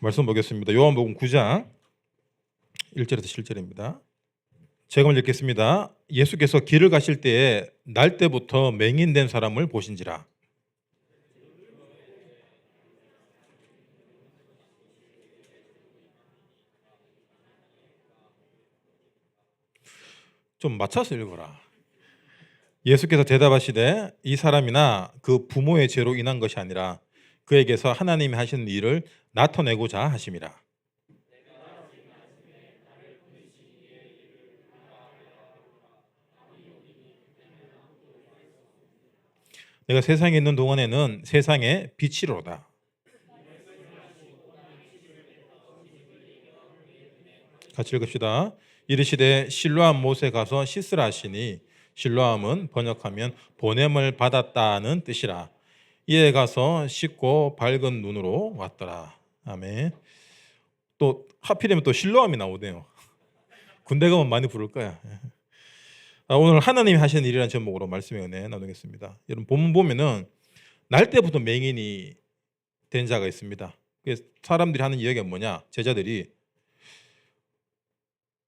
말씀 보겠습니다. 요한복음 9장 1절에서 7절입니다. 제가 먼저 읽겠습니다. 예수께서 길을 가실 때에 날 때부터 맹인된 사람을 보신지라. 좀 맞춰서 읽어라. 예수께서 대답하시되 이 사람이나 그 부모의 죄로 인한 것이 아니라 그에게서 하나님이 하시는 일을 나타내고자 하심이라. 내가 세상에 있는 동안에는 세상의 빛이로다. 같이 읽읍시다. 이르시되 실로암 못에 가서 씻으라 하시니 실로암은 번역하면 보냄을 받았다는 뜻이라. 이에 가서 씻고 밝은 눈으로 왔더라. 아멘. 또 하필이면 또 실로암이 나오네요. 군대 가면 많이 부를 거야. 오늘 하나님이 하시는 일이라는 제목으로 말씀의 은혜 나누겠습니다. 여러분 본문 보면은 날 때부터 맹인이 된 자가 있습니다. 사람들이 하는 이야기가 뭐냐? 제자들이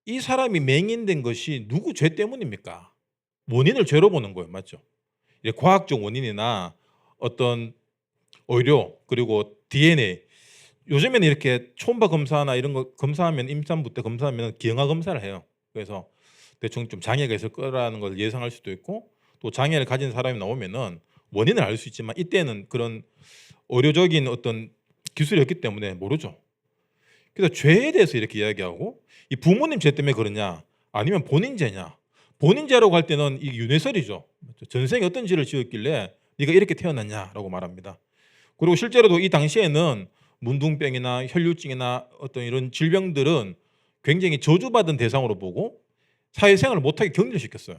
이 사람이 맹인된 것이 누구 죄 때문입니까? 원인을 죄로 보는 거예요. 맞죠? 과학적 원인이나 어떤 의료 그리고 DNA, 요즘에는 이렇게 초음파 검사나 이런 거 검사하면, 임산부 때 검사하면 기형아 검사를 해요. 그래서 대충 좀 장애가 있을 거라는 걸 예상할 수도 있고, 또 장애를 가진 사람이 나오면은 원인을 알 수 있지만 이때는 그런 의료적인 어떤 기술이 없기 때문에 모르죠. 그래서 죄에 대해서 이렇게 이야기하고, 이 부모님 죄 때문에 그러냐 아니면 본인 죄냐. 본인 죄라고 할 때는 이 윤회설이죠. 전생에 어떤 죄를 지었길래 네가 이렇게 태어났냐라고 말합니다. 그리고 실제로도 이 당시에는 문둥병이나 혈류증이나 어떤 이런 질병들은 굉장히 저주받은 대상으로 보고 사회생활을 못하게 격리를 시켰어요.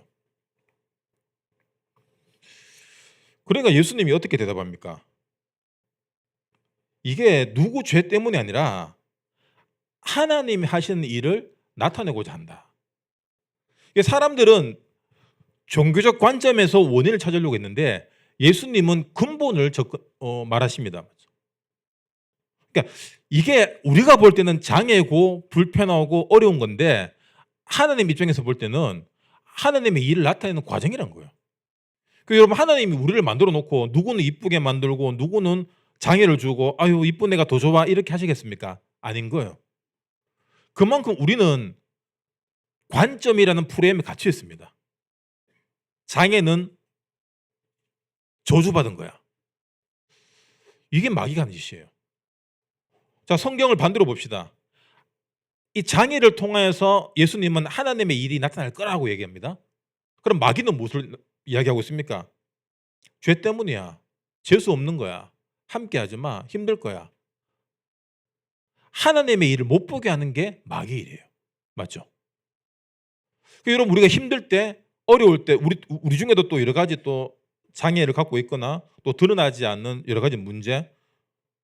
그러니까 예수님이 어떻게 대답합니까? 이게 누구 죄 때문이 아니라 하나님이 하시는 일을 나타내고자 한다. 사람들은 종교적 관점에서 원인을 찾으려고 했는데 예수님은 근본을 말하십니다. 그러니까 이게 우리가 볼 때는 장애고 불편하고 어려운 건데 하나님 입장에서 볼 때는 하나님의 일을 나타내는 과정이란 거예요. 여러분, 하나님이 우리를 만들어 놓고 누구는 이쁘게 만들고 누구는 장애를 주고 아유 이쁜 애가 더 좋아 이렇게 하시겠습니까? 아닌 거예요. 그만큼 우리는 관점이라는 프레임에 갇혀 있습니다. 장애는 저주받은 거야. 이게 마귀가 하는 짓이에요. 자, 성경을 반대로 봅시다. 이 장애를 통해서 예수님은 하나님의 일이 나타날 거라고 얘기합니다. 그럼 마귀는 무엇을 이야기하고 있습니까? 죄 때문이야. 재수 없는 거야. 함께 하지 마. 힘들 거야. 하나님의 일을 못 보게 하는 게 마귀의 일이에요. 맞죠? 여러분, 우리가 힘들 때, 어려울 때, 우리 중에도 또 여러 가지 또 장애를 갖고 있거나 또 드러나지 않는 여러 가지 문제,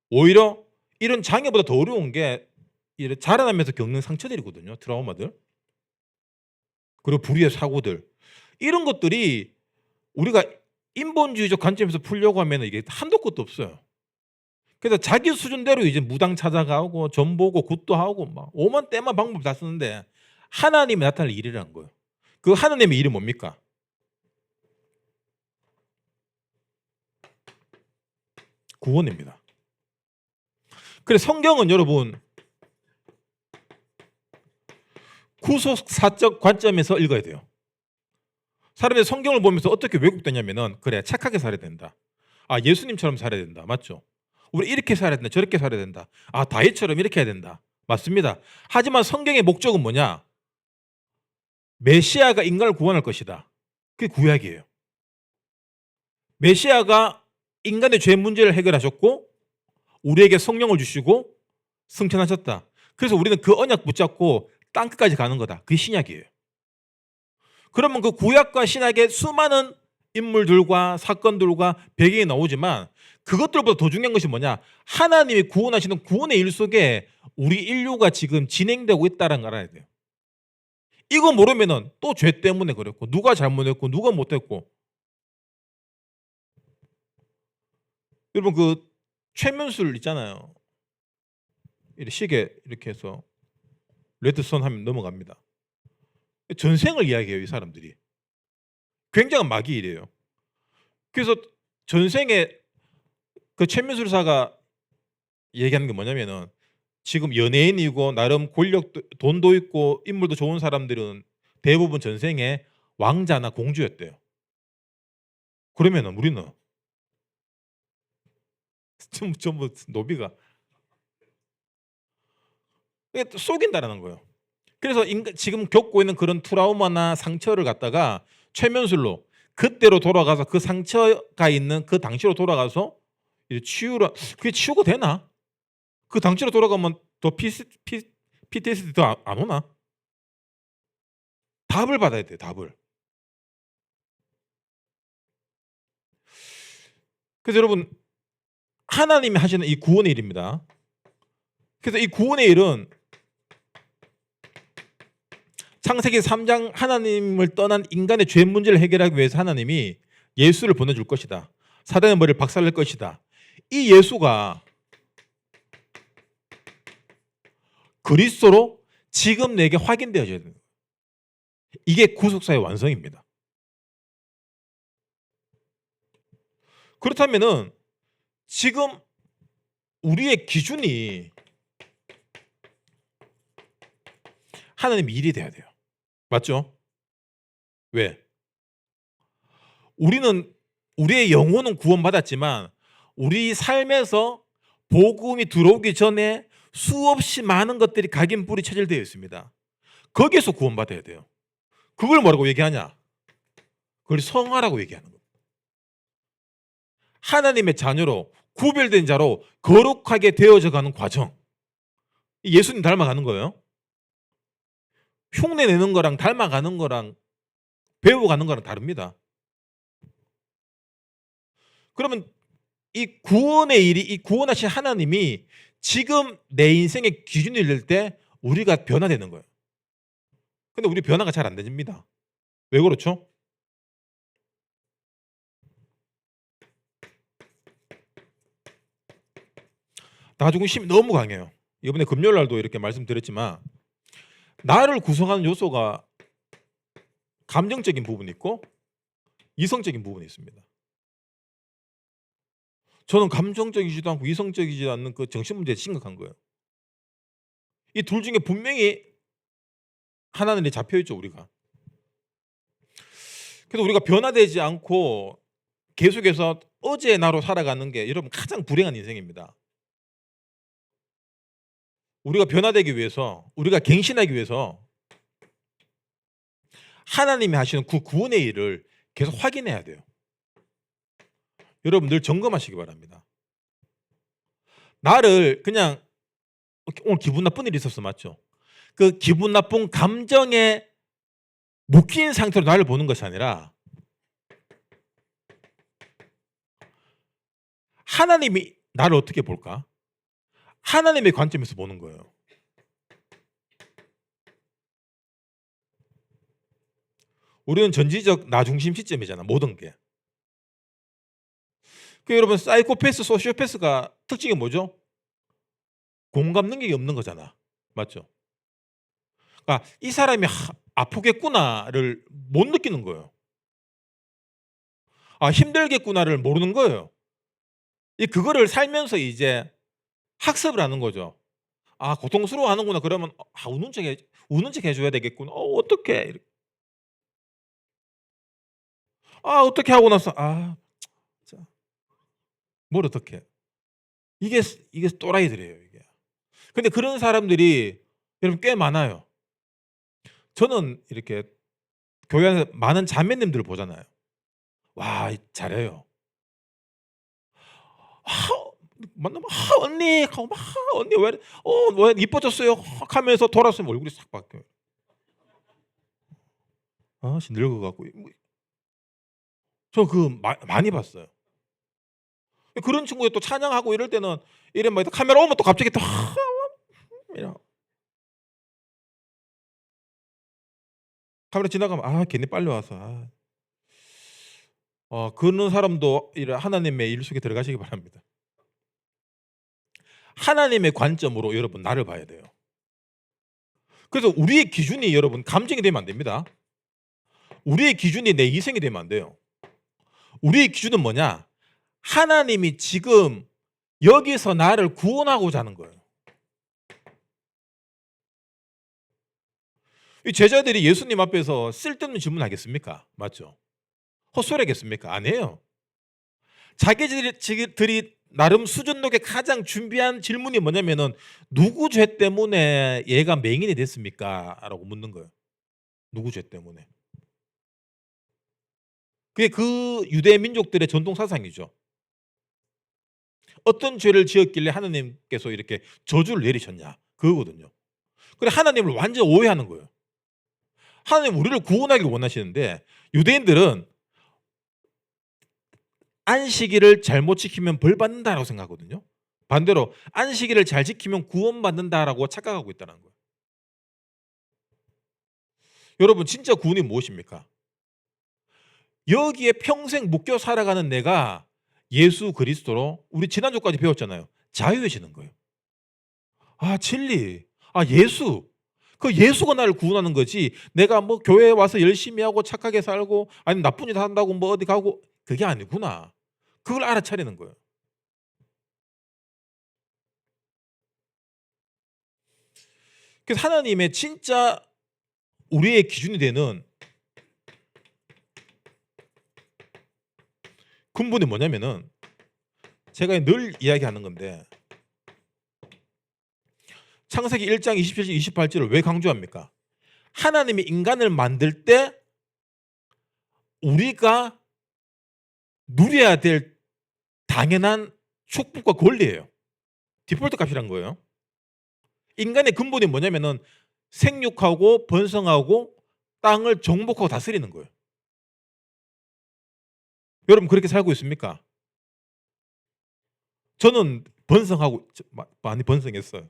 오히려 이런 장애보다 더 어려운 게 자라나면서 겪는 상처들이거든요. 트라우마들. 그리고 불의의 사고들. 이런 것들이 우리가 인본주의적 관점에서 풀려고 하면 이게 한도 끝도 없어요. 그래서 자기 수준대로 이제 무당 찾아가고 점 보고 굿도 하고 막 오만 때만 방법 다 쓰는데 하나님이 나타날 일이라는 거예요. 그 하나님의 일이 뭡니까? 구원입니다. 그래서 성경은 여러분 구속사적 관점에서 읽어야 돼요. 사람들이 성경을 보면서 어떻게 왜곡되냐면은 그래 착하게 살아야 된다. 아 예수님처럼 살아야 된다. 맞죠? 우리 이렇게 살아야 된다. 저렇게 살아야 된다. 아 다윗처럼 이렇게 해야 된다. 맞습니다. 하지만 성경의 목적은 뭐냐? 메시아가 인간을 구원할 것이다. 그게 구약이에요. 메시아가 인간의 죄 문제를 해결하셨고 우리에게 성령을 주시고 승천하셨다. 그래서 우리는 그 언약 붙잡고 땅끝까지 가는 거다. 그게 신약이에요. 그러면 그 구약과 신약의 수많은 인물들과 사건들과 배경이 나오지만 그것들보다 더 중요한 것이 뭐냐? 하나님이 구원하시는 구원의 일 속에 우리 인류가 지금 진행되고 있다는 걸 알아야 돼요. 이거 모르면은 또 죄 때문에 그랬고 누가 잘못했고 누가 못했고. 여러분 그 최면술 있잖아요. 시계 이렇게 해서 레드선 하면 넘어갑니다. 전생을 이야기해요, 이 사람들이. 굉장한 마귀이래요. 그래서 전생에 그 최민술사가 얘기하는 게 뭐냐면은 지금 연예인이고 나름 권력도 돈도 있고 인물도 좋은 사람들은 대부분 전생에 왕자나 공주였대요. 그러면은 우리는 전부 노비가 속인다라는 거예요. 그래서 지금 겪고 있는 그런 트라우마나 상처를 갖다가 최면술로 그때로 돌아가서 그 상처가 있는 그 당시로 돌아가서 치유라. 그게 치유가 되나? 그 당시로 돌아가면 더 PTSD 더 안 오나? 답을 받아야 돼, 답을. 그래서 여러분, 하나님이 하시는 이 구원의 일입니다. 그래서 이 구원의 일은 창세기 3장 하나님을 떠난 인간의 죄 문제를 해결하기 위해서 하나님이 예수를 보내줄 것이다. 사단의 머리를 박살낼 것이다. 이 예수가 그리스도로 지금 내게 확인되어져야 됩니다. 이게 구속사의 완성입니다. 그렇다면은 지금 우리의 기준이 하나님의 일이 돼야 돼요. 맞죠? 왜? 우리의 영혼은 구원받았지만 우리 삶에서 복음이 들어오기 전에 수없이 많은 것들이 각인 뿌리 체질되어 있습니다. 거기에서 구원받아야 돼요. 그걸 뭐라고 얘기하냐? 그걸 성화라고 얘기하는 거예요. 하나님의 자녀로 구별된 자로 거룩하게 되어져 가는 과정. 예수님 닮아가는 거예요. 흉내 내는 거랑 닮아가는 거랑 배워가는 거랑 다릅니다. 그러면 이 구원의 일이, 이 구원하신 하나님이 지금 내 인생의 기준이 될 때 우리가 변화되는 거예요. 근데 우리 변화가 잘 안 됩니다. 왜 그렇죠? 나 중심이 너무 강해요. 이번에 금요일 날도 이렇게 말씀드렸지만 나를 구성하는 요소가 감정적인 부분이 있고 이성적인 부분이 있습니다. 저는 감정적이지도 않고 이성적이지도 않는 그 정신문제가 심각한 거예요. 이 둘 중에 분명히 하나님이 잡혀있죠, 우리가. 그래서 우리가 변화되지 않고 계속해서 어제의 나로 살아가는 게 여러분 가장 불행한 인생입니다. 우리가 변화되기 위해서, 우리가 갱신하기 위해서 하나님이 하시는 그 구원의 일을 계속 확인해야 돼요. 여러분 늘 점검하시기 바랍니다. 나를 그냥 오늘 기분 나쁜 일이 있었어, 맞죠? 그 기분 나쁜 감정에 묶인 상태로 나를 보는 것이 아니라 하나님이 나를 어떻게 볼까? 하나님의 관점에서 보는 거예요. 우리는 전지적 나 중심 시점이잖아, 모든 게. 그 여러분 사이코패스, 소시오패스가 특징이 뭐죠? 공감 능력이 없는 거잖아. 맞죠? 그러니까 이 사람이 아프겠구나를 못 느끼는 거예요. 아, 힘들겠구나를 모르는 거예요. 그거를 살면서 이제 학습을 하는 거죠. 아, 고통스러워하는구나. 그러면 우는 척 해줘야 되겠구나. 어떡해. 아, 어떻게 하고 나서 진짜 뭘 어떡해. 이게 또라이들이에요, 이게. 근데 그런 사람들이 여러분 꽤 많아요. 저는 이렇게 교회 안에서 많은 자매님들을 보잖아요. 와, 잘해요. 만나면 언니 하고 막 언니 왜 이뻐졌어요? 하면서 돌아서면 얼굴이 싹 바뀌어요. 늙어갖고. 저 많이 봤어요. 그런 친구들 또 찬양하고 이럴 때는 이래 막 카메라 오면 또 갑자기 또 이러 카메라 지나가면 걔네 빨리 와서 그런 사람도 하나님의 일 속에 들어가시기 바랍니다. 하나님의 관점으로 여러분 나를 봐야 돼요. 그래서 우리의 기준이 여러분 감정이 되면 안 됩니다. 우리의 기준이 내 이성이 되면 안 돼요. 우리의 기준은 뭐냐? 하나님이 지금 여기서 나를 구원하고자 하는 거예요. 이 제자들이 예수님 앞에서 쓸데없는 질문하겠습니까? 맞죠? 헛소리하겠습니까? 아니에요. 자기들이 나름 수준 높게 가장 준비한 질문이 뭐냐면은 누구 죄 때문에 얘가 맹인이 됐습니까? 라고 묻는 거예요. 누구 죄 때문에. 그게 그 유대 민족들의 전통 사상이죠. 어떤 죄를 지었길래 하나님께서 이렇게 저주를 내리셨냐? 그거거든요. 그래 하나님을 완전 오해하는 거예요. 하나님 우리를 구원하기를 원하시는데 유대인들은 안식일을 잘못 지키면 벌 받는다라고 생각하거든요. 반대로 안식일을 잘 지키면 구원받는다라고 착각하고 있다는 거예요. 여러분 진짜 구원이 무엇입니까? 여기에 평생 묶여 살아가는 내가 예수 그리스도로 우리 지난주까지 배웠잖아요. 자유해지는 거예요. 아 진리, 아 예수. 그 예수가 나를 구원하는 거지 내가 뭐 교회에 와서 열심히 하고 착하게 살고 아니면 나쁜 일 한다고 뭐 어디 가고 그게 아니구나. 그걸 알아차리는 거예요. 그래서 하나님의 진짜 우리의 기준이 되는 근본이 뭐냐면은 제가 늘 이야기하는 건데 창세기 1장 27절 28절을 왜 강조합니까? 하나님이 인간을 만들 때 우리가 누려야 될 당연한 축복과 권리예요. 디폴트 값이란 거예요. 인간의 근본이 뭐냐면은 생육하고 번성하고 땅을 정복하고 다스리는 거예요. 여러분 그렇게 살고 있습니까? 저는 번성하고 많이 번성했어요.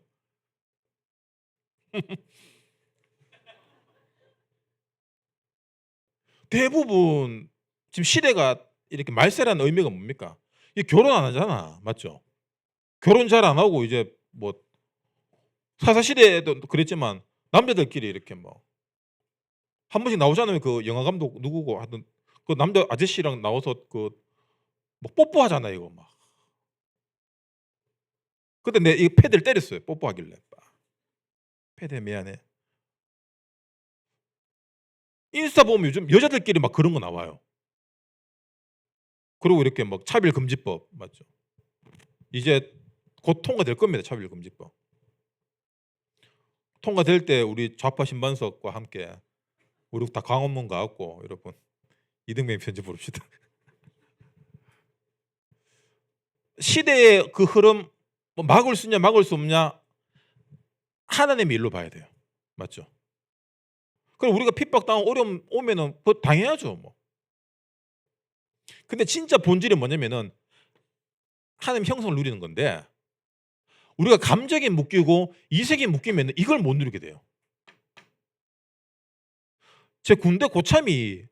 대부분 지금 시대가 이렇게 말세라는 의미가 뭡니까? 이 결혼 안 하잖아. 맞죠? 결혼 잘 안 하고 이제 뭐 사사 시대에도 그랬지만 남자들끼리 이렇게 뭐 한 번씩 나오잖아요. 그 영화 감독 누구고 하여튼 그 남자 아저씨랑 나와서 그 뭐 뽀뽀하잖아요, 이거 막. 근데 내 이 패드를 때렸어요. 뽀뽀하길래. 패드야 미안해. 인스타 보면 요즘 여자들끼리 막 그런 거 나와요. 그리고 이렇게 막 차별금지법 맞죠? 이제 곧 통과될 겁니다. 차별금지법. 통과될 때 우리 좌파 신반석과 함께 우리 다 광화문 가 갖고 여러분 이등병 편지 부릅시다. 시대의 그 흐름 뭐 막을 수 있냐 막을 수 없냐 하나님의 일로 봐야 돼요. 맞죠? 그럼 우리가 핍박당하고 어려움 오면은 그거 당해야죠, 뭐. 근데 진짜 본질이 뭐냐면은 하나님 형성을 누리는 건데 우리가 감정에 묶이고 이색에 묶이면 이걸 못 누리게 돼요. 제 군대 고참이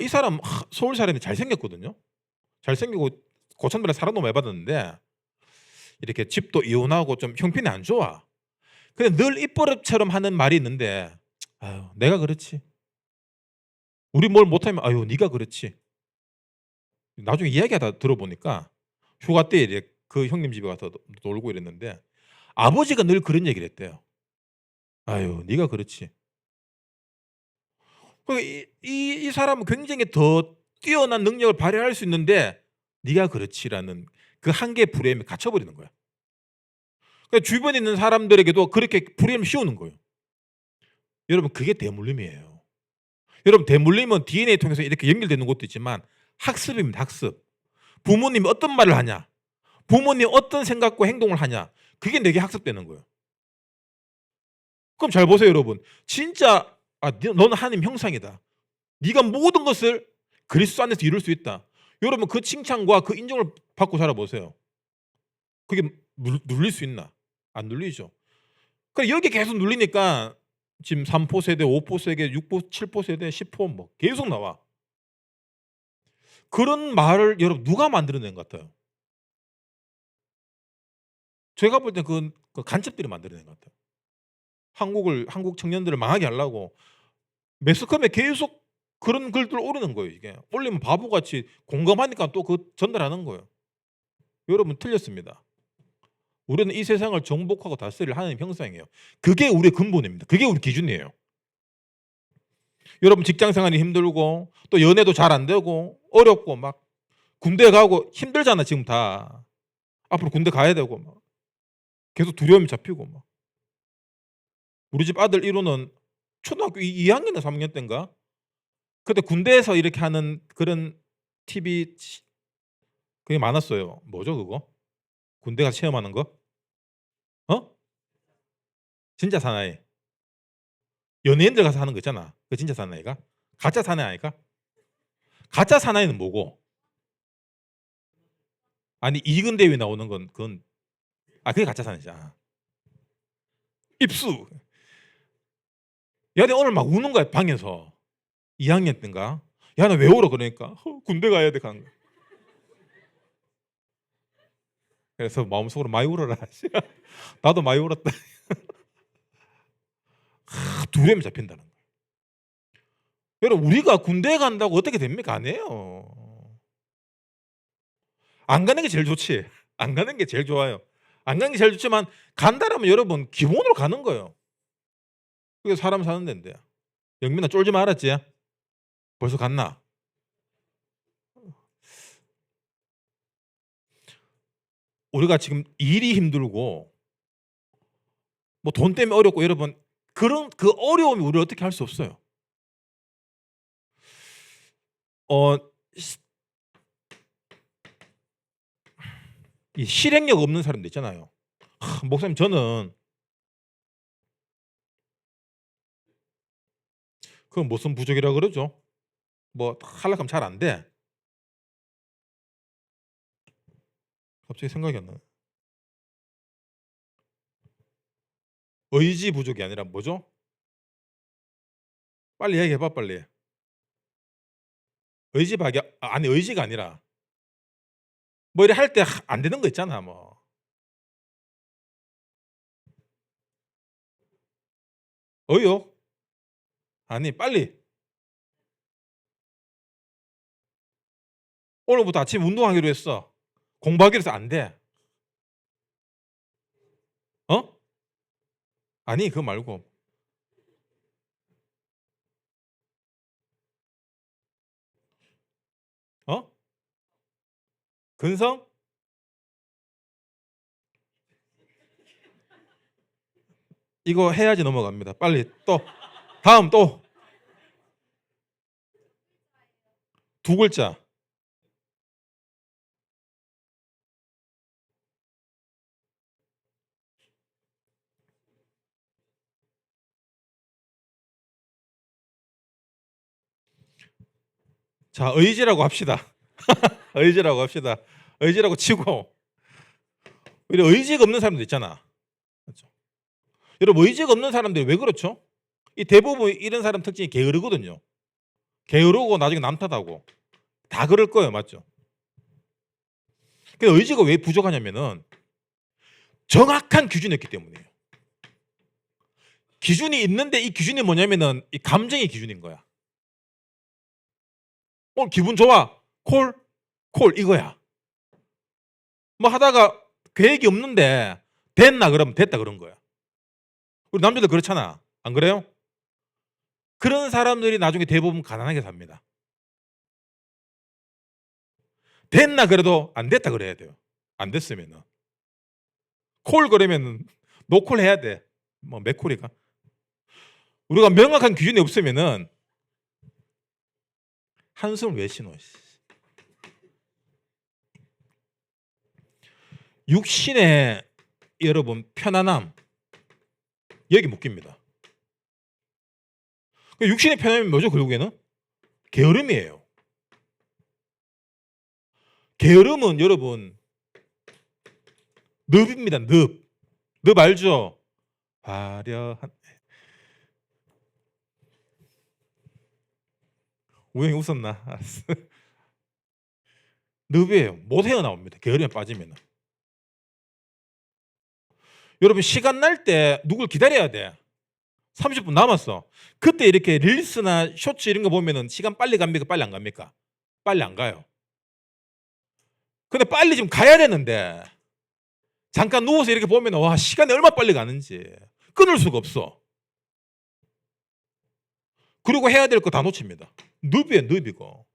이 사람 서울 사람이 잘생겼거든요. 잘생기고 고참들이랑 사람 너무 많이 받았는데 이렇게 집도 이혼하고 좀 형편이 안 좋아. 근데 늘 입버릇처럼 하는 말이 있는데 아유 내가 그렇지. 우리 뭘 못하면 아유 네가 그렇지. 나중에 이야기하다 들어보니까 휴가 때 이제 그 형님 집에 가서 놀고 이랬는데 아버지가 늘 그런 얘기를 했대요. 아유 네가 그렇지. 이 사람은 굉장히 더 뛰어난 능력을 발휘할 수 있는데 네가 그렇지라는 그 한계의 프레임에 갇혀버리는 거야. 그러니까 주변에 있는 사람들에게도 그렇게 프레임을 씌우는 거예요. 여러분 그게 대물림이에요. 여러분 대물림은 DNA 통해서 이렇게 연결되는 것도 있지만 학습입니다. 학습. 부모님이 어떤 말을 하냐, 부모님이 어떤 생각과 행동을 하냐, 그게 내게 학습되는 거예요. 그럼 잘 보세요, 여러분. 진짜 너는 하나님 형상이다. 네가 모든 것을 그리스도 안에서 이룰 수 있다. 여러분 그 칭찬과 그 인정을 받고 살아보세요. 그게 눌릴 수 있나? 안 눌리죠. 그래 여기 계속 눌리니까 지금 3포 세대, 5포 세대, 6포, 7포 세대, 10포 뭐 계속 나와. 그런 말을 여러분 누가 만들어낸 것 같아요? 제가 볼 때 그 간첩들이 만들어낸 것 같아요. 한국 청년들을 망하게 하려고 매스컴에 계속 그런 글들 오르는 거예요 이게. 올리면 바보같이 공감하니까 또 그 전달하는 거예요. 여러분 틀렸습니다. 우리는 이 세상을 정복하고 다스릴 하나님의 형상이에요. 그게 우리의 근본입니다. 그게 우리 기준이에요. 여러분 직장 생활이 힘들고 또 연애도 잘 안 되고 어렵고 막 군대 가고 힘들잖아 지금 다. 앞으로 군대 가야 되고 막 계속 두려움이 잡히고 막. 우리 집 아들 1호는 초등학교 2학년인가 3학년 때인가 그때 군대에서 이렇게 하는 그런 TV 그게 많았어요. 뭐죠 그거? 군대 가서 체험하는 거? 어? 진짜 사나이. 연예인들 가서 하는 거 있잖아. 그 진짜 사나이가? 가짜 사나이 아닐까? 가짜 사나이는 뭐고? 아니 이근대위 나오는 건 그건 그게 가짜 사나이잖아. 입수. 야, 내 오늘 막 우는 거야 방에서. 2학년 때인가? 야, 나 왜 울어 그러니까 군대 가야 돼 간 거. 그래서 마음속으로 많이 울어라. 나도 많이 울었다. 두려움이 잡힌다는 거예요. 여러분 우리가 군대에 간다고 어떻게 됩니까? 안 해요. 안 가는 게 제일 좋지. 안 가는 게 제일 좋아요. 안 가는 게 제일 좋지만 간다라면 여러분 기본으로 가는 거예요. 그게 사람 사는 데인데. 영민아 쫄지 말았지? 벌써 갔나? 우리가 지금 일이 힘들고 뭐 돈 때문에 어렵고 여러분 그런 그 어려움이 우리를 어떻게 할 수 없어요. 이 실행력 없는 사람들 있잖아요. 목사님 저는 그건 무슨 부족이라 그러죠? 뭐 하려고 하면 잘 안 돼. 갑자기 생각이 안 나요. 의지 부족이 아니라 뭐죠? 빨리 얘기해봐 빨리. 의지 박약 아니 의지가 아니라 뭐 이래 할 때 안 되는 거 있잖아 뭐. 의욕? 아니 빨리. 오늘부터 아침 운동하기로 했어. 공부하기로 해서 안 돼. 어? 아니 그거 말고. 어? 근성? 이거 해야지 넘어갑니다. 빨리 또 다음 또 두 글자. 자 의지라고 합시다. 의지라고 합시다. 의지라고 치고 우리 의지가 없는 사람들 있잖아. 그렇죠? 여러분 의지가 없는 사람들이 왜 그렇죠? 이 대부분 이런 사람 특징이 게으르거든요. 게으르고 나중에 남 탓하고 다 그럴 거예요, 맞죠? 그 의지가 왜 부족하냐면은 정확한 기준이 없기 때문이에요. 기준이 있는데 이 기준이 뭐냐면은 이 감정의 기준인 거야. 오늘 기분 좋아. 콜, 콜 이거야. 뭐 하다가 계획이 없는데 됐나 그러면 됐다 그런 거야. 우리 남자들 그렇잖아. 안 그래요? 그런 사람들이 나중에 대부분 가난하게 삽니다. 됐나 그래도 안 됐다 그래야 돼요. 안 됐으면은 콜 그러면은 노콜 해야 돼. 뭐 몇 콜이가? 우리가 명확한 기준이 없으면은 한숨을 왜 쉬노? 육신의 여러분 편안함 여기 묶입니다. 육신의 편안함이 뭐죠 결국에는? 게으름이에요. 게으름은 여러분 늪입니다. 늪. 늪 알죠? 화려한 우영이 웃었나? 알았어. 늪이에요. 못 헤어나옵니다. 게으름에 빠지면. 여러분 시간 날 때 누굴 기다려야 돼. 30분 남았어. 그때 이렇게 릴스나 쇼츠 이런 거 보면은 시간 빨리 갑니까? 빨리 안 갑니까? 빨리 안 가요. 근데 빨리 지금 가야 되는데 잠깐 누워서 이렇게 보면 와 시간이 얼마나 빨리 가는지 끊을 수가 없어. 그리고 해야 될 거 다 놓칩니다. 늪이에요, 늪이고.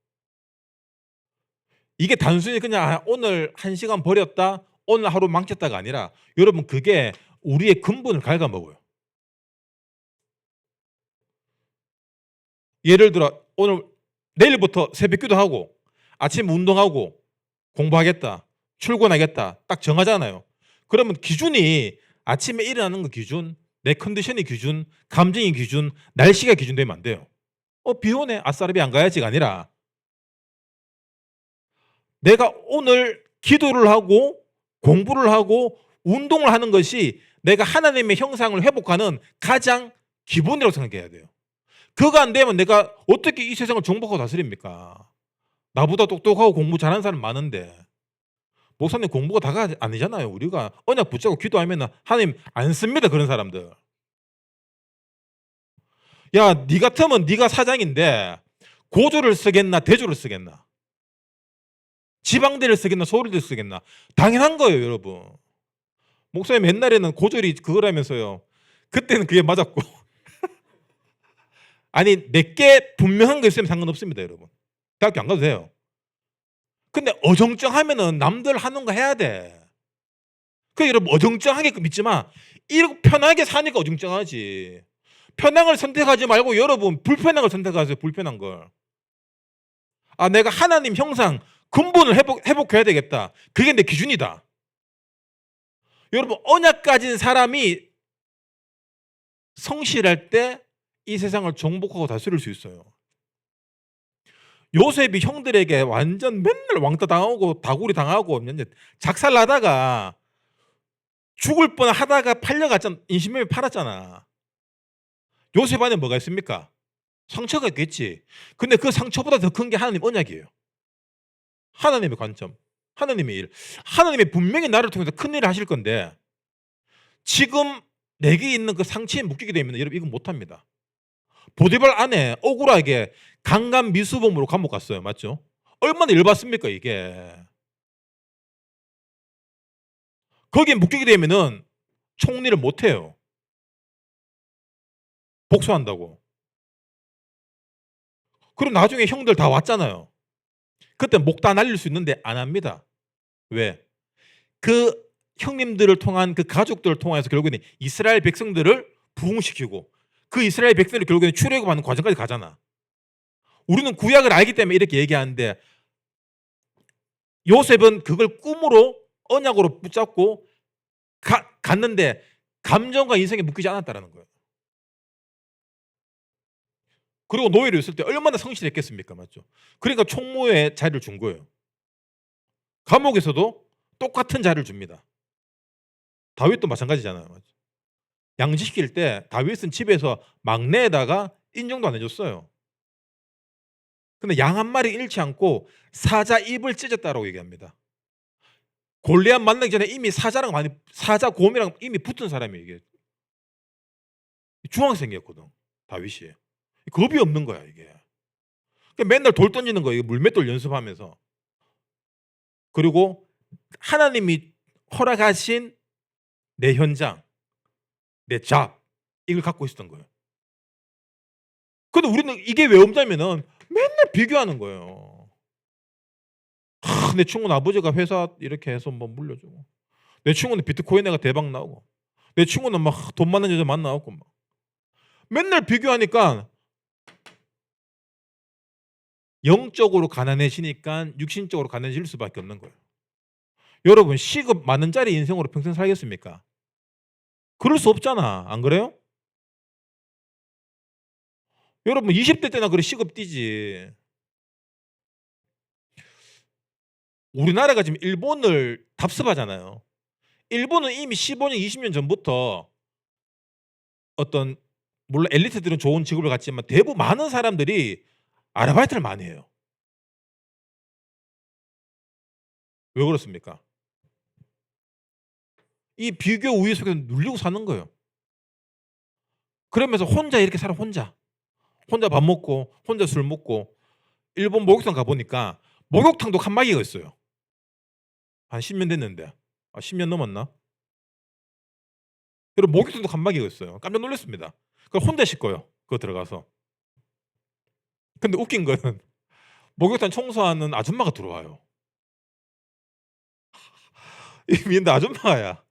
이게 단순히 그냥 오늘 1시간 버렸다, 오늘 하루 망쳤다가 아니라 여러분 그게 우리의 근본을 갉아먹어요. 예를 들어 오늘 내일부터 새벽기도 하고 아침 운동하고 공부하겠다, 출근하겠다 딱 정하잖아요. 그러면 기준이 아침에 일어나는 거 기준, 내 컨디션이 기준, 감정이 기준, 날씨가 기준 되면 안 돼요. 비 오네, 아싸라비 안 가야지가 아니라 내가 오늘 기도를 하고 공부를 하고 운동을 하는 것이 내가 하나님의 형상을 회복하는 가장 기본이라고 생각해야 돼요. 그거 안 되면 내가 어떻게 이 세상을 정복하고 다스립니까? 나보다 똑똑하고 공부 잘하는 사람 많은데 목사님 공부가 다가 아니잖아요. 우리가 언약 붙잡고 기도하면 하나님 안 씁니다. 그런 사람들. 야, 네 같으면 네가 사장인데 고조를 쓰겠나 대조를 쓰겠나? 지방대를 쓰겠나 소리를 쓰겠나? 당연한 거예요, 여러분. 목사님 옛날에는 고졸이 그거라면서요. 그때는 그게 맞았고. 아니 내게 분명한 거 있으면 상관없습니다, 여러분. 대학교 안 가도 돼요. 근데 어정쩡하면은 남들 하는 거 해야 돼. 그 여러분 어정쩡하게 믿지 마. 이렇게 편하게 사니까 어정쩡하지. 편한 걸 선택하지 말고 여러분 불편한 걸 선택하세요. 불편한 걸. 아 내가 하나님 형상 근본을 회복해야 되겠다. 그게 내 기준이다. 여러분 언약 가진 사람이 성실할 때 이 세상을 정복하고 다스릴 수 있어요. 요셉이 형들에게 완전 맨날 왕따 당하고 다구리 당하고 작살나다가 죽을 뻔 하다가 팔려갔잖아. 인신매매 팔았잖아. 요셉 안에 뭐가 있습니까? 상처가 있겠지. 근데 그 상처보다 더 큰 게 하나님 언약이에요. 하나님의 관점, 하나님의 일. 하나님이 분명히 나를 통해서 큰 일을 하실 건데 지금 내게 있는 그 상처에 묶이게 되면 여러분 이건 못합니다. 보디발 안에 억울하게 강간 미수범으로 감옥 갔어요. 맞죠? 얼마나 열받습니까 이게. 거기에 묶이게 되면은 총리를 못해요. 복수한다고. 그리고 나중에 형들 다 왔잖아요. 그때 목 다 날릴 수 있는데 안 합니다. 왜? 그 형님들을 통한 그 가족들을 통해서 결국에는 이스라엘 백성들을 부흥시키고 그 이스라엘 백성들이 결국에는 출애굽하는 과정까지 가잖아. 우리는 구약을 알기 때문에 이렇게 얘기하는데 요셉은 그걸 꿈으로 언약으로 붙잡고 갔는데 감정과 인생에 묶이지 않았다는 거예요. 그리고 노예로 있을 때 얼마나 성실했겠습니까? 맞죠? 그러니까 총무에 자리를 준 거예요. 감옥에서도 똑같은 자리를 줍니다. 다윗도 마찬가지잖아요. 맞죠? 양지시킬 때 다윗은 집에서 막내에다가 인정도 안 해줬어요. 근데 양 한 마리 잃지 않고 사자 입을 찢었다라고 얘기합니다. 골리앗 만나기 전에 이미 사자 곰이랑 이미 붙은 사람이에요. 이게 중학생이었거든 다윗이. 겁이 없는 거야 이게. 맨날 돌 던지는 거예요. 물맷돌 연습하면서. 그리고 하나님이 허락하신 내 현장, 내 잡 이걸 갖고 있었던 거예요. 근데 우리는 이게 왜 없냐면은 맨날 비교하는 거예요. 내 친구는 아버지가 회사 이렇게 해서 뭐 물려주고, 내 친구는 비트코인에가 대박 나오고, 내 친구는 막 돈 많은 여자 만나고 막 맨날 비교하니까 영적으로 가난해지니까 육신적으로 가난해질 수밖에 없는 거예요. 여러분 시급 10,000원짜리 인생으로 평생 살겠습니까? 그럴 수 없잖아. 안 그래요? 여러분 20대 때나 그래 시급 뛰지. 우리나라가 지금 일본을 답습하잖아요. 일본은 이미 15년, 20년 전부터 어떤 물론 엘리트들은 좋은 직업을 갖지만 대부분 많은 사람들이 아르바이트를 많이 해요. 왜 그렇습니까? 이 비교 우위 속에서 눌리고 사는 거예요. 그러면서 혼자 이렇게 살아 혼자. 혼자 밥 먹고 혼자 술 먹고 일본 목욕탕 가 보니까 목욕탕도 칸막이가 있어요. 한 10년 됐는데. 10년 넘었나? 여러분 목욕탕도 칸막이가 있어요. 깜짝 놀랐습니다. 그걸 혼자 씻고요. 그거 들어가서. 근데 웃긴 거는 목욕탕 청소하는 아줌마가 들어와요. 이 미인데 아줌마야.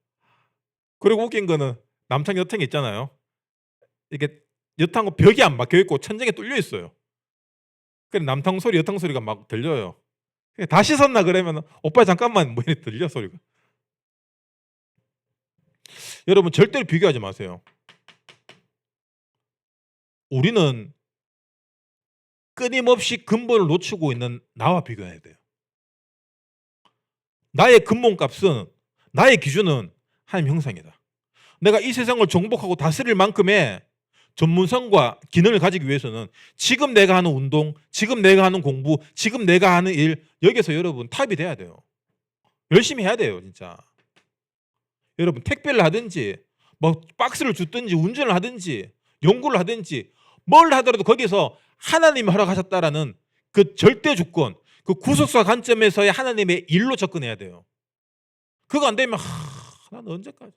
그리고 웃긴 거는 남탕 여탕 있잖아요. 이게 여탕은 벽이 안 막혀 있고 천장에 뚫려 있어요. 그래 남탕 소리 여탕 소리가 막 들려요. 다 씻었나 그러면 오빠 잠깐만 뭐 이렇게 들려 소리가. 여러분 절대로 비교하지 마세요. 우리는 끊임없이 근본을 놓치고 있는 나와 비교해야 돼요. 나의 근본값은 나의 기준은 하나님 형상이다. 내가 이 세상을 정복하고 다스릴 만큼의 전문성과 기능을 가지기 위해서는 지금 내가 하는 운동, 지금 내가 하는 공부, 지금 내가 하는 일 여기서 여러분 탑이 돼야 돼요. 열심히 해야 돼요 진짜. 여러분 택배를 하든지 뭐 박스를 줬든지 운전을 하든지 연구를 하든지 뭘 하더라도 거기서 하나님이 허락하셨다라는 그 절대 주권, 그 구속사 관점에서의 하나님의 일로 접근해야 돼요. 그거 안 되면 난 언제까지.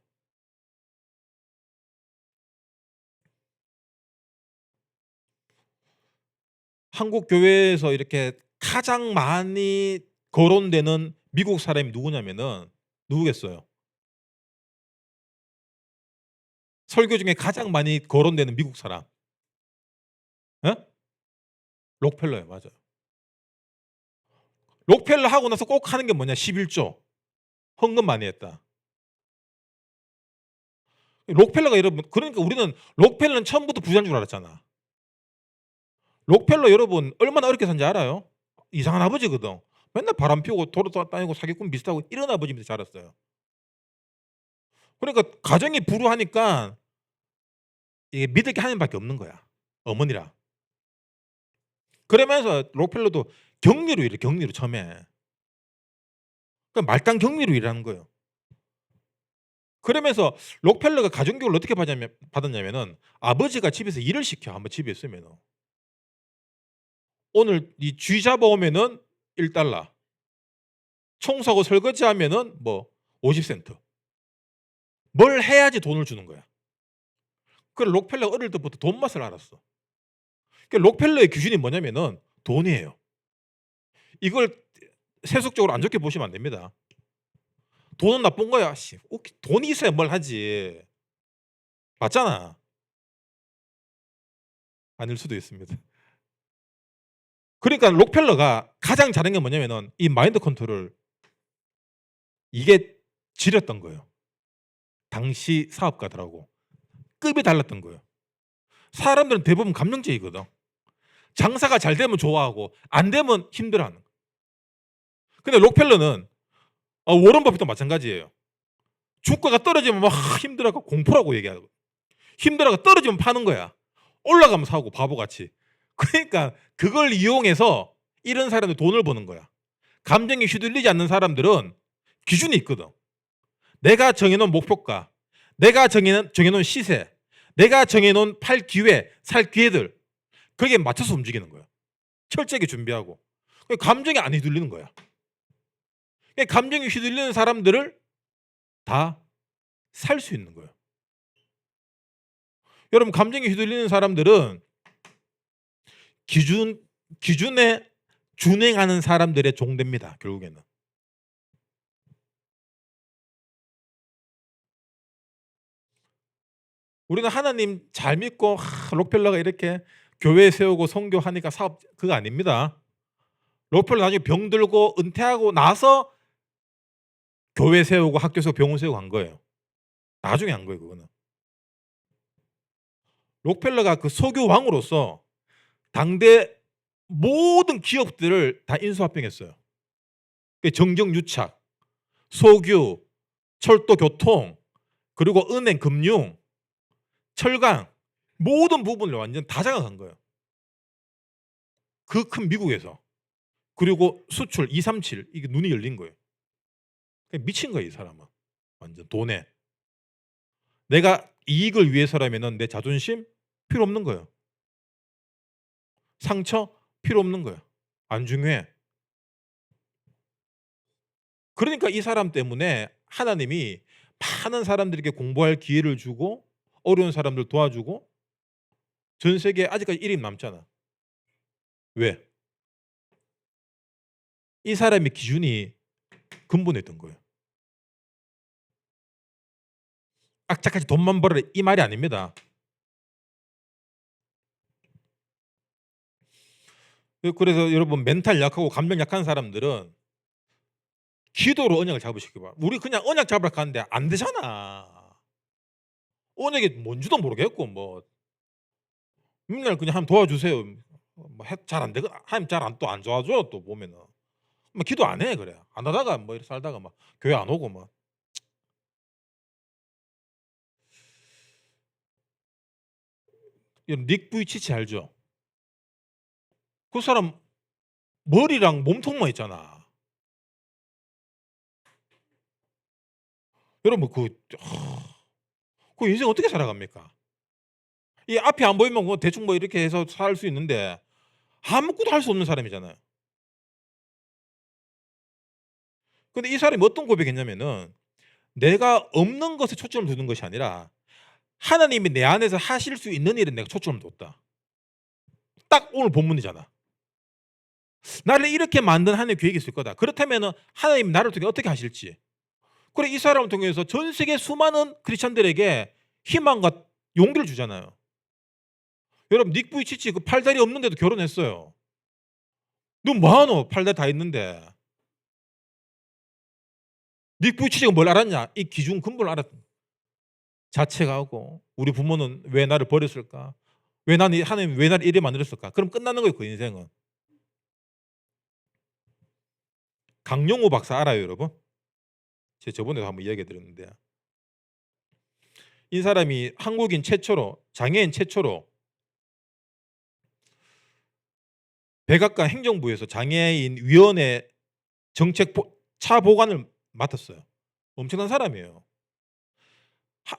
한국 교회에서 이렇게 가장 많이 거론되는 미국 사람이 누구냐면은 누구겠어요? 설교 중에 가장 많이 거론되는 미국 사람. 예? 록펠러예요. 맞아요. 록펠러 하고 나서 꼭 하는 게 뭐냐? 11조. 헌금 많이 했다. 록펠러가 여러분 그러니까 우리는 록펠러는 처음부터 부자인 줄 알았잖아. 록펠러 여러분 얼마나 어렵게 산지 알아요? 이상한 아버지거든. 맨날 바람 피우고 도로 다니고 사기꾼 비슷하고 이런 아버지인데 자랐어요. 그러니까 가정이 불우하니까 이게 믿을 게 하나님밖에 없는 거야. 어머니라. 그러면서 록펠러도 격리로 일해 격리로 처음에. 그러니까 말단 격리로 일하는 거예요. 그러면서 록펠러가 가정교육을 어떻게 받았냐면은 아버지가 집에서 일을 시켜 한번 집에 있으면은. 오늘 이 쥐 잡아오면은 $1. 청소하고 설거지하면은 뭐 50센트. 뭘 해야지 돈을 주는 거야. 그 록펠러가 어릴 때부터 돈 맛을 알았어. 그 록펠러의 기준이 뭐냐면은 돈이에요. 이걸 세속적으로 안 좋게 보시면 안 됩니다. 돈은 나쁜 거야. 돈이 있어야 뭘 하지. 맞잖아. 아닐 수도 있습니다. 그러니까 록펠러가 가장 잘한 게 뭐냐면은 이 마인드 컨트롤 이게 지렸던 거예요. 당시 사업가들하고 급이 달랐던 거예요. 사람들은 대부분 감정적이거든. 장사가 잘 되면 좋아하고 안 되면 힘들어하는. 근데 록펠러는 워런 버핏도 마찬가지예요. 주가가 떨어지면 막 힘들어하고 공포라고 얘기하고 힘들어가 떨어지면 파는 거야. 올라가면 사고 바보같이. 그러니까 그걸 이용해서 이런 사람들 돈을 버는 거야. 감정에 휘둘리지 않는 사람들은 기준이 있거든. 내가 정해놓은 목표가, 내가 정해놓은 시세, 내가 정해놓은 팔 기회, 살 기회들 거기에 맞춰서 움직이는 거야. 철저하게 준비하고. 감정에 안 휘둘리는 거야. 감정에 휘둘리는 사람들을 다 살 수 있는 거예요. 여러분 감정에 휘둘리는 사람들은 기준에 준행하는 사람들의 종됩니다. 결국에는. 우리는 하나님 잘 믿고 록펠러가 이렇게 교회 세우고 선교하니까 사업 그거 아닙니다. 록펠러 나중에 병들고 은퇴하고 나서 교회 세우고 학교 세우고 병원 세우고 한 거예요. 나중에 한 거예요 그거는. 록펠러가 그 석유 왕으로서 당대 모든 기업들을 다 인수합병했어요. 정경유착, 석유, 철도 교통, 그리고 은행 금융, 철강 모든 부분을 완전 다 장악한 거예요. 그 큰 미국에서. 그리고 수출 237 이게 눈이 열린 거예요. 미친 거예요 이 사람은. 완전 돈에. 내가 이익을 위해서라면은 내 자존심 필요 없는 거예요. 상처 필요 없는 거예요. 안 중요해. 그러니까 이 사람 때문에 하나님이 많은 사람들에게 공부할 기회를 주고 어려운 사람들 도와주고 전 세계에 아직까지 이름 남잖아. 왜? 이 사람의 기준이 근본이었던 거예요. 악착같이 돈만 벌어라 이 말이 아닙니다. 그래서 여러분 멘탈 약하고 감정 약한 사람들은 기도로 언약을 잡으시기 바랍니다. 우리 그냥 언약 잡으러 가는데 안 되잖아. 언약이 뭔지도 모르겠고 뭐 맨날 그냥 하나님 도와주세요. 뭐 잘 안 되거 하나님 잘 안 또 안 도와줘요 또 보면은. 뭐 기도 안 해 그래. 안 하다가 뭐 이렇게 살다가 막 교회 안 오고 막. 여러분 닉 부이치치 알죠? 그 사람 머리랑 몸통만 있잖아. 여러분 그 인생 어떻게 살아갑니까? 이 앞이 안 보이면 뭐 대충 뭐 이렇게 해서 살 수 있는데 아무것도 할 수 없는 사람이잖아요. 근데 이 사람이 어떤 고백했냐면은 내가 없는 것에 초점을 두는 것이 아니라 하나님이 내 안에서 하실 수 있는 일에 내가 초점을 뒀다. 딱 오늘 본문이잖아. 나를 이렇게 만든 하나님의 계획이 있을 거다. 그렇다면은 하나님 나를 통해 어떻게 하실지. 그래 이 사람을 통해서 전 세계 수많은 크리스천들에게 희망과 용기를 주잖아요. 여러분 닉 부이치치 그 팔다리 없는데도 결혼했어요. 너 뭐하노? 팔다리 다 있는데. 닉 부이치치가 뭘 알았냐? 이 기준 근본을 알았. 자책하고 우리 부모는 왜 나를 버렸을까? 왜 나는 하나님 왜 나를 이래 만들었을까? 그럼 끝나는 거예요 그 인생은. 강영호 박사 알아요 여러분? 제가 저번에도 한번 이야기 드렸는데 이 사람이 한국인 최초로 장애인 최초로 백악관 행정부에서 장애인 위원회 정책 차 보관을 맡았어요. 엄청난 사람이에요.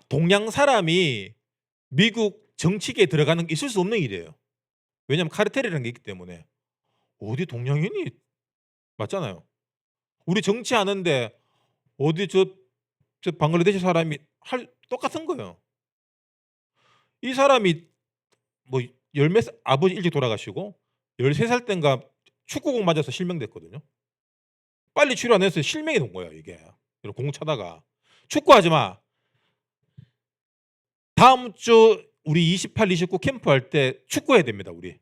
동양 사람이 미국 정치계에 들어가는 게 있을 수 없는 일이에요. 왜냐하면 카르텔이라는 게 있기 때문에. 어디 동양인이 맞잖아요. 우리 정치하는데 어디 저 방글라데시 사람이 할 똑같은 거예요. 이 사람이 뭐 열몇 살 아버지 일찍 돌아가시고 13살 땐가 축구공 맞아서 실명됐거든요. 빨리 치료 안 해서 실명이 온 거야 이게. 공 차다가 축구하지 마. 다음 주 우리 28, 29 캠프할 때 축구해야 됩니다 우리.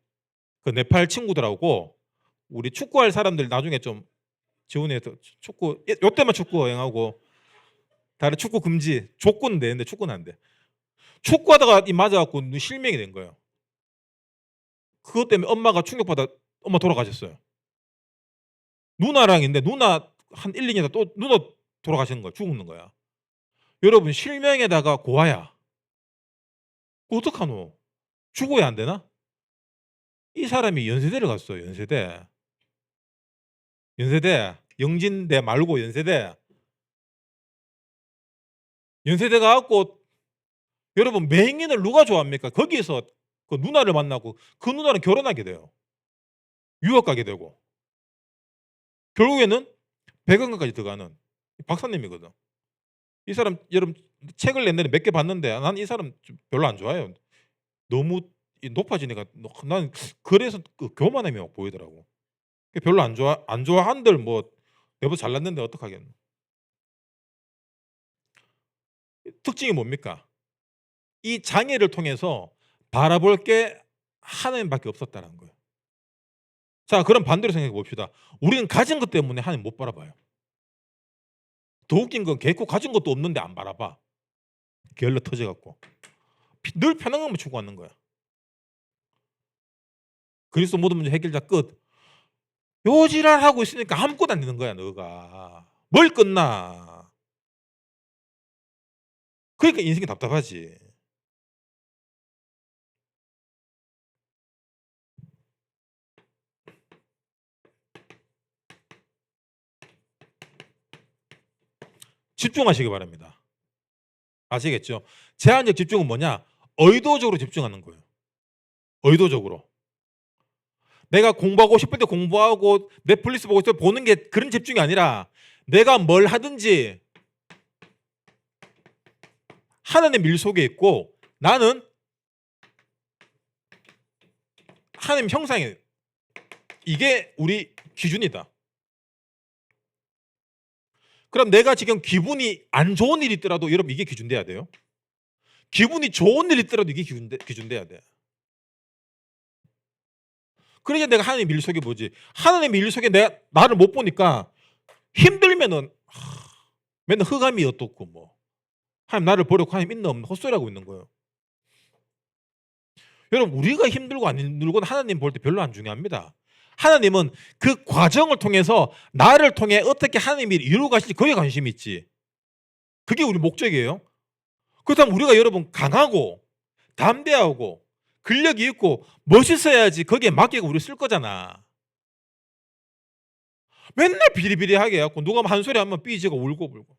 그 네팔 친구들하고 우리 축구할 사람들 나중에 좀 지원해서 축구 요때만 축구 여행하고 다른 축구 금지 조건은 되는데 축구는 안 돼. 축구하다가 이 맞아갖고 실명이 된 거예요. 그것 때문에 엄마가 충격받아 엄마 돌아가셨어요. 누나랑 있는데 누나 한 1, 2년 또 누나 돌아가시는 거야. 죽는 거야. 여러분 실명에다가 고아야. 어떡하노? 죽어야 안 되나? 이 사람이 연세대를 갔어요. 연세대. 연세대. 영진대 말고 연세대. 연세대 가갖고 여러분 맹인을 누가 좋아합니까? 거기에서 그 누나를 만나고 그 누나는 결혼하게 돼요. 유학 가게 되고 결국에는 백악관까지 들어가는 박사님이거든. 이 사람 여러분 책을 냈는데 몇 개 봤는데 난 이 사람 별로 안 좋아해요. 너무 높아지니까 난 그래서 그 교만함이 막 보이더라고. 별로 안 좋아한들 뭐 내보다 잘났는데 어떡하겠노. 특징이 뭡니까? 이 장애를 통해서 바라볼 게 하나님밖에 없었다는 거예요. 자, 그럼 반대로 생각해 봅시다. 우리는 가진 것 때문에 하나님 못 바라봐요. 더 웃긴 건 개코 가진 것도 없는데 안 바라봐. 게을러 터져 갖고. 늘 편한 것만 추구하는 거야. 그리스도 모든 문제 해결자 끝. 요 지랄하고 있으니까 아무것도 안 되는 거야, 너가. 뭘 끝나. 그러니까 인생이 답답하지. 집중하시기 바랍니다. 아시겠죠? 제한적 집중은 뭐냐? 의도적으로 집중하는 거예요. 의도적으로. 내가 공부하고 싶을 때 공부하고 넷플릭스 보고 있을 때 보는 게 그런 집중이 아니라 내가 뭘 하든지 하나님의 일 속에 있고 나는 하나님 형상이에요. 이게 우리 기준이다. 그럼 내가 지금 기분이 안 좋은 일이 있더라도 여러분 이게 기준돼야 돼요. 기분이 좋은 일이 있더라도 이게 기준돼야 돼. 그러니까 내가 하나님의 일 속에 보지. 하나님의 일 속에 내가 나를 못 보니까 힘들면은 맨날 흑암이 어떻고 뭐 하나님 나를 버리고 하나님 있나 없나 헛소리하고 있는 거예요. 여러분 우리가 힘들고 안 힘들고는 하나님 볼 때 별로 안 중요합니다. 하나님은 그 과정을 통해서 나를 통해 어떻게 하나님이 이루어 가실지 거기에 관심이 있지. 그게 우리 목적이에요. 그렇다면 우리가 여러분 강하고 담대하고 근력이 있고 멋있어야지 거기에 맞게 우리 쓸 거잖아. 맨날 비리비리하게 해갖고 누가 한 소리 하면 삐지고 울고 불고.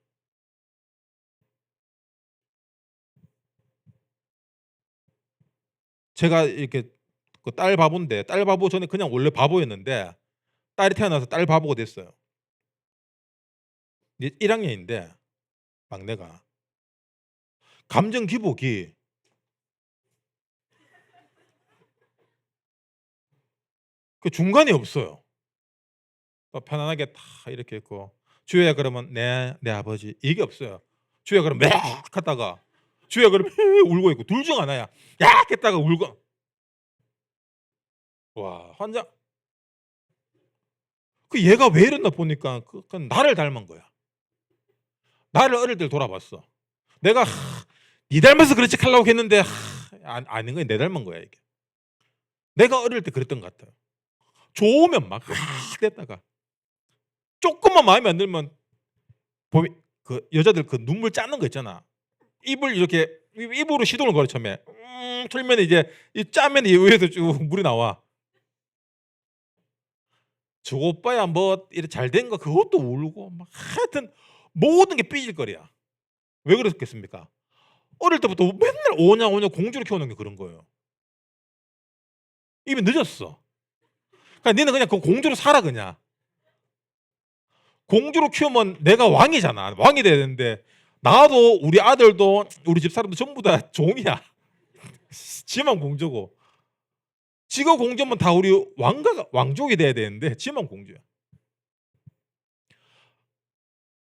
제가 이렇게 그 딸 바보인데 딸 바보 전에 그냥 원래 바보였는데 딸이 태어나서 딸 바보가 됐어요. 이제 1학년인데 막내가 감정 기복이 그 중간이 없어요. 편안하게 다 이렇게 있고 주희야 그러면 내 아버지 이게 없어요. 주희야 그러면 막 하다가 주희야 그러면 울고 있고 둘 중 하나야. 야 했다가 울고 와 환장. 그 얘가 왜 이랬나 보니까 그 나를 닮은 거야. 나를 어릴 때 돌아봤어. 내가 니 닮아서 그렇지 하려고 했는데 아닌 거야. 내 닮은 거야 이게. 내가 어릴 때 그랬던 것 같아요. 좋으면 막 됐다가 조금만 마음에 안 들면 그 여자들 그 눈물 짜는 거 있잖아. 입을 이렇게 입으로 시동을 걸어 처음에 틀면 이제 이 짜면 이 위에서 쭉 물이 나와. 저 오빠야 뭐 이렇게 잘 된 거 그것도 울고 막 하여튼 모든 게 삐질거리야. 왜 그랬겠습니까? 어릴 때부터 맨날 오냐 오냐 공주를 키워놓은 게 그런 거예요. 이미 늦었어. 그러니까 니는 그냥 그 공주로 살아 그냥. 공주로 키우면 내가 왕이잖아. 왕이 돼야 되는데 나도 우리 아들도 우리 집 사람도 전부 다 종이야. 지만 공주고. 지가 공주면 다 우리 왕족이 돼야 되는데 지만 공주야.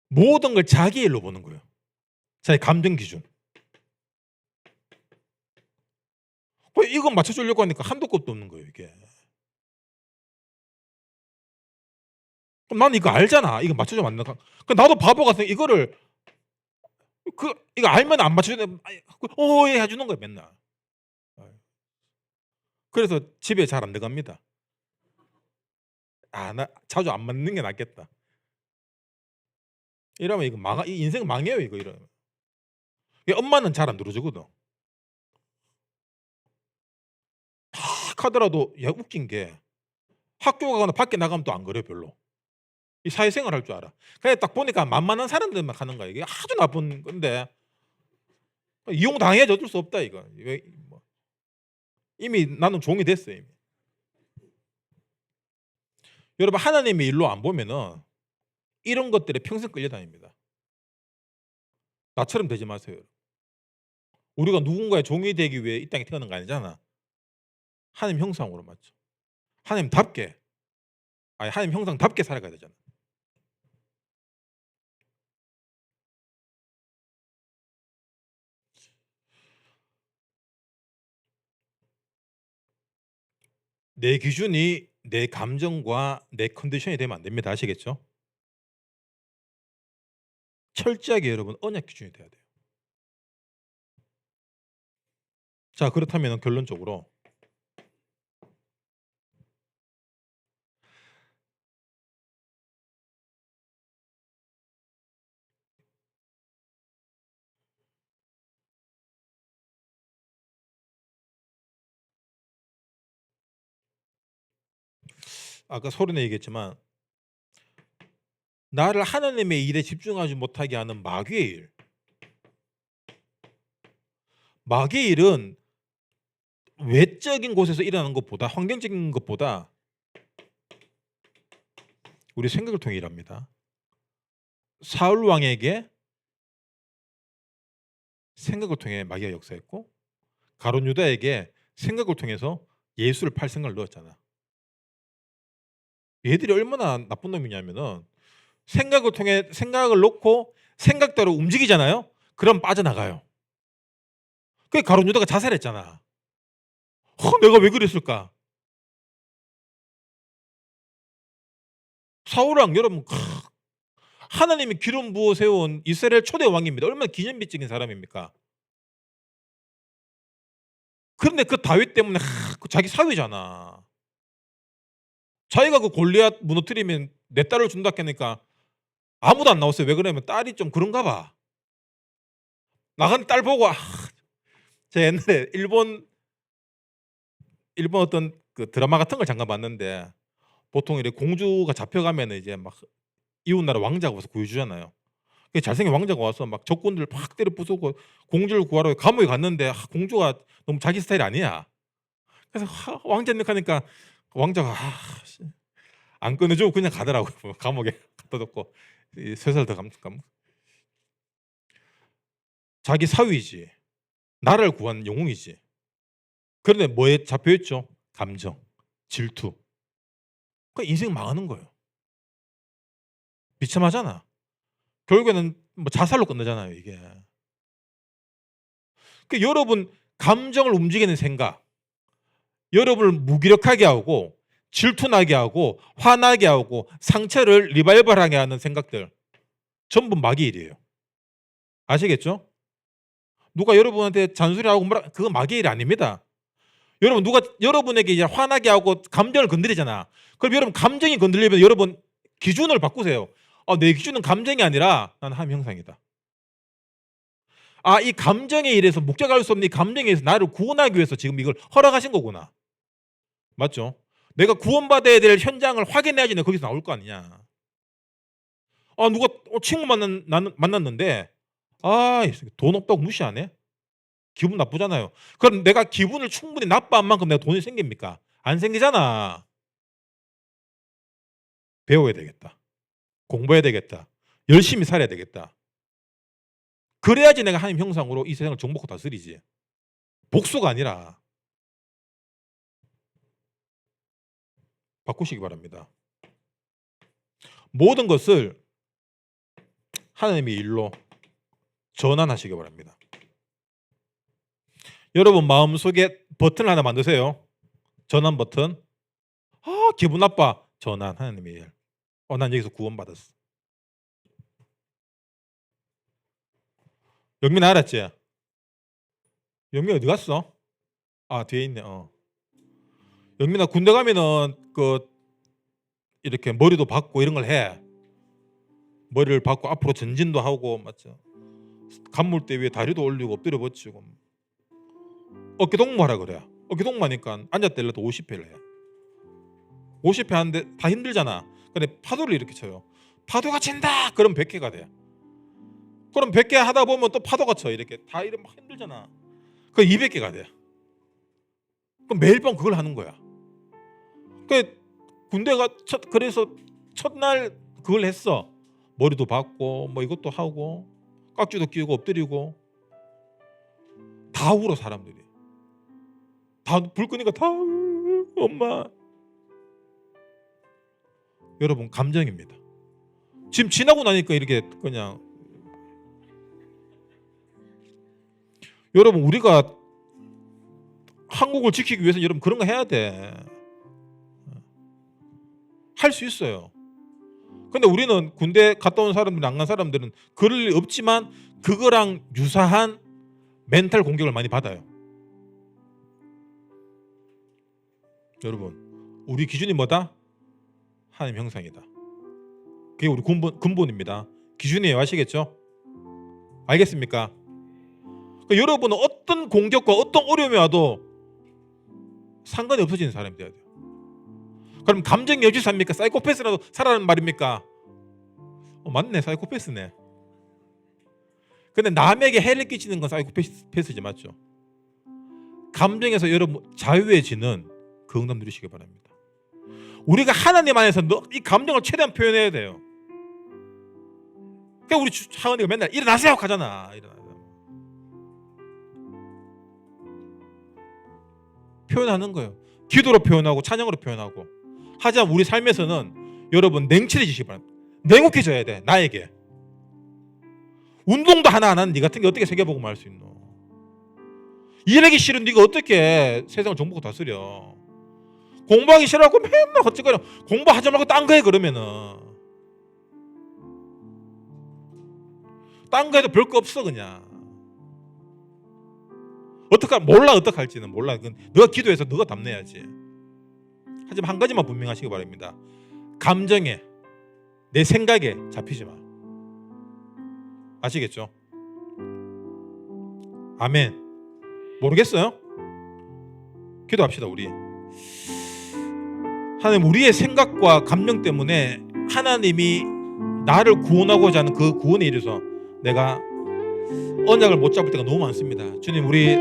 모든 걸 자기 일로 보는 거예요. 자기 감정 기준. 이거 맞춰주려고 하니까 한도 끝도 없는 거예요 이게. 그럼 나는 이거 알잖아. 이거 맞춰주면 안 된다. 나도 바보 같아. 이거를 이거 알면 안 맞춰주는 예 해주는 거야 맨날. 그래서 집에 잘 안 들어갑니다. 나 자주 안 맞는 게 낫겠다. 이러면 이거 이 인생 망해요 이거 이러면. 엄마는 잘 안 들어주거든. 막 하더라도 야 웃긴 게 학교 가거나 밖에 나가면 또 안 그래 별로. 이 사회생활 할 줄 알아. 그냥 딱 보니까 만만한 사람들만 하는 거야. 이게 아주 나쁜 건데 이용 당해야지 어쩔 수 없다 이거. 뭐. 이미 나는 종이 됐어 이미. 여러분 하나님의 일로 안 보면은 이런 것들에 평생 끌려다닙니다. 나처럼 되지 마세요. 우리가 누군가의 종이 되기 위해 이 땅에 태어난 거 아니잖아. 하나님 형상으로 맞죠. 하나님답게 하나님 형상답게 살아가야 되잖아. 내 기준이 내 감정과 내 컨디션이 되면 안 됩니다. 아시겠죠? 철저하게 여러분 언약 기준이 돼야 돼요. 자 그렇다면 결론적으로 아까 서론에 얘기했지만 나를 하나님의 일에 집중하지 못하게 하는 마귀의 일 마귀의 일은 외적인 곳에서 일어나는 것보다, 환경적인 것보다 우리 생각을 통해 일합니다. 사울 왕에게 생각을 통해 마귀가 역사했고, 가룟 유다에게 생각을 통해서 예수를 팔 생각을 넣었잖아. 얘들이 얼마나 나쁜 놈이냐면은 생각을 통해 생각을 놓고 생각대로 움직이잖아요. 그럼 빠져나가요. 그게 가룟 유다가 자살했잖아. 내가 왜 그랬을까? 사울 왕 여러분, 하나님이 기름 부어 세운 이스라엘 초대 왕입니다. 얼마나 기념비적인 사람입니까? 그런데 그 다윗 때문에 자기 사위잖아. 자기가 그 골리앗 무너뜨리면 내 딸을 준다 하니까 아무도 안 나왔어요. 왜 그러냐면 딸이 좀 그런가 봐. 나간 딸 보고 제가 옛날에 일본 어떤 그 드라마 같은 걸 잠깐 봤는데, 보통 이렇게 공주가 잡혀가면 이제 막 이웃나라 왕자가 와서 구해주잖아요. 잘생긴 왕자가 와서 막 적군들 막 때려 부수고 공주를 구하러 감옥에 갔는데 공주가 너무 자기 스타일이 아니야. 그래서 왕자 능력하니까 왕자가 안 꺼내주고 그냥 가더라고요. 감옥에 갖다 놓고 쇠살 더 감. 자기 사위지, 나라를 구한 영웅이지. 그런데 뭐에 잡혀있죠? 감정, 질투. 그 인생 망하는 거예요. 비참하잖아. 결국에는 뭐 자살로 끝나잖아요, 이게. 그 여러분 감정을 움직이는 생각, 여러분을 무기력하게 하고 질투나게 하고 화나게 하고 상처를 리바이벌하게 하는 생각들, 전부 마귀 일이에요. 아시겠죠? 누가 여러분한테 잔소리하고 뭐라, 그거 마귀 일 아닙니다. 여러분 누가 여러분에게 이제 화나게 하고 감정을 건드리잖아. 그럼 여러분 감정이 건드리면 여러분 기준을 바꾸세요. 내 기준은 감정이 아니라 나는 하나님 형상이다. 이 감정에 의해서 묵적할 수 없는 이 감정에 의해서 나를 구원하기 위해서 지금 이걸 허락하신 거구나. 맞죠? 내가 구원받아야 될 현장을 확인해야지 내가 거기서 나올 거 아니냐. 누가 친구 만났는데 돈 없다고 무시하네? 기분 나쁘잖아요. 그럼 내가 기분을 충분히 나빠한 만큼 내가 돈이 생깁니까? 안 생기잖아. 배워야 되겠다. 공부해야 되겠다. 열심히 살아야 되겠다. 그래야지 내가 하나님 형상으로 이 세상을 정복하고 다스리지. 복수가 아니라. 바꾸시기 바랍니다. 모든 것을 하나님의 일로 전환하시기 바랍니다. 여러분 마음속에 버튼 하나 만드세요. 전환 버튼. 기분 나빠. 전환, 하나님의 일. 난 여기서 구원받았어. 영민아 알았지? 영민아 어디 갔어? 뒤에 있네. 영민아 군대 가면은 이렇게 머리도 박고 이런 걸 해. 머리를 박고 앞으로 전진도 하고, 맞죠? 간물대 위에 다리도 올리고 엎드려 버치고. 어깨 동무하라 그래. 어깨 동무하니까 앉았다 일어나도 50회를 해. 50회 하는데 다 힘들잖아. 근데 파도를 이렇게 쳐요. 파도가 친다. 그럼 100회가 돼. 그럼 100개 하다 보면 또 파도가 쳐. 이렇게 다 이러면 막 힘들잖아. 그 200개가 돼. 그럼 매일 밤 그걸 하는 거야. 군대가 그래서 첫날 그걸 했어. 머리도 박고 뭐 이것도 하고 깍지도 끼우고 엎드리고 다 울어 사람들이. 다 불 끄니까 다 엄마. 여러분 감정입니다. 지금 지나고 나니까 이렇게 그냥. 여러분 우리가 한국을 지키기 위해서 여러분 그런 거 해야 돼. 할 수 있어요. 근데 우리는 군대 갔다 온 사람들, 안 간 사람들은 그럴 일 없지만 그거랑 유사한 멘탈 공격을 많이 받아요. 여러분 우리 기준이 뭐다? 하나님 형상이다. 그게 우리 근본입니다. 기준이에요. 아시겠죠? 알겠습니까? 그러니까 여러분은 어떤 공격과 어떤 어려움이 와도 상관이 없어지는 사람이 돼야 돼요. 그럼 감정이 어디서 삽니까? 사이코패스라도 살아라는 말입니까? 맞네, 사이코패스네. 근데 남에게 해를 끼치는 건 사이코패스지, 맞죠? 감정에서 여러분 자유해지는 그 응답 누리시기 바랍니다. 우리가 하나님 안에서 이 감정을 최대한 표현해야 돼요. 그러니까 우리 차은이가 맨날 일어나세요 하잖아. 일어나세요. 표현하는 거예요. 기도로 표현하고 찬양으로 표현하고. 하지만 우리 삶에서는 여러분 냉철해지시기 바랍니다. 냉혹해져야 돼. 나에게. 운동도 하나 안 하는 네 같은 게 어떻게 세계보고 말할 수 있노? 일하기 싫은 네가 어떻게 세상을 정보고 다스려? 공부하기 싫어하고 맨날 헛짓거려. 공부하지 말고 딴 거 해 그러면은. 딴 거 해도 별 거 없어 그냥. 몰라 어떡할지는 몰라. 너가 기도해서 너가 답내야지. 하지만 한 가지만 분명하시기 바랍니다. 감정에 내 생각에 잡히지 마. 아시겠죠? 아멘. 모르겠어요? 기도합시다 우리. 하나님, 우리의 생각과 감정 때문에 하나님이 나를 구원하고자 하는 그 구원에 이르서 내가 언약을 못 잡을 때가 너무 많습니다. 주님, 우리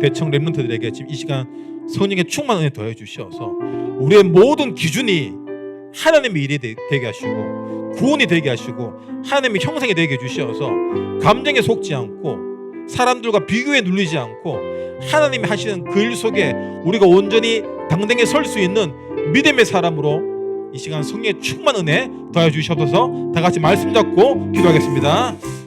대청 렘넌트들에게 지금 이 시간 성령의 충만한 은혜 더해 주셔서 우리의 모든 기준이 하나님의 일이 되게 하시고 구원이 되게 하시고 하나님의 형상이 되게 해주셔서 감정에 속지 않고 사람들과 비교에 눌리지 않고 하나님이 하시는 그 일 속에 우리가 온전히 당당히 설 수 있는 믿음의 사람으로 이 시간 성령의 충만한 은혜 더해 주셔서 다 같이 말씀 잡고 기도하겠습니다.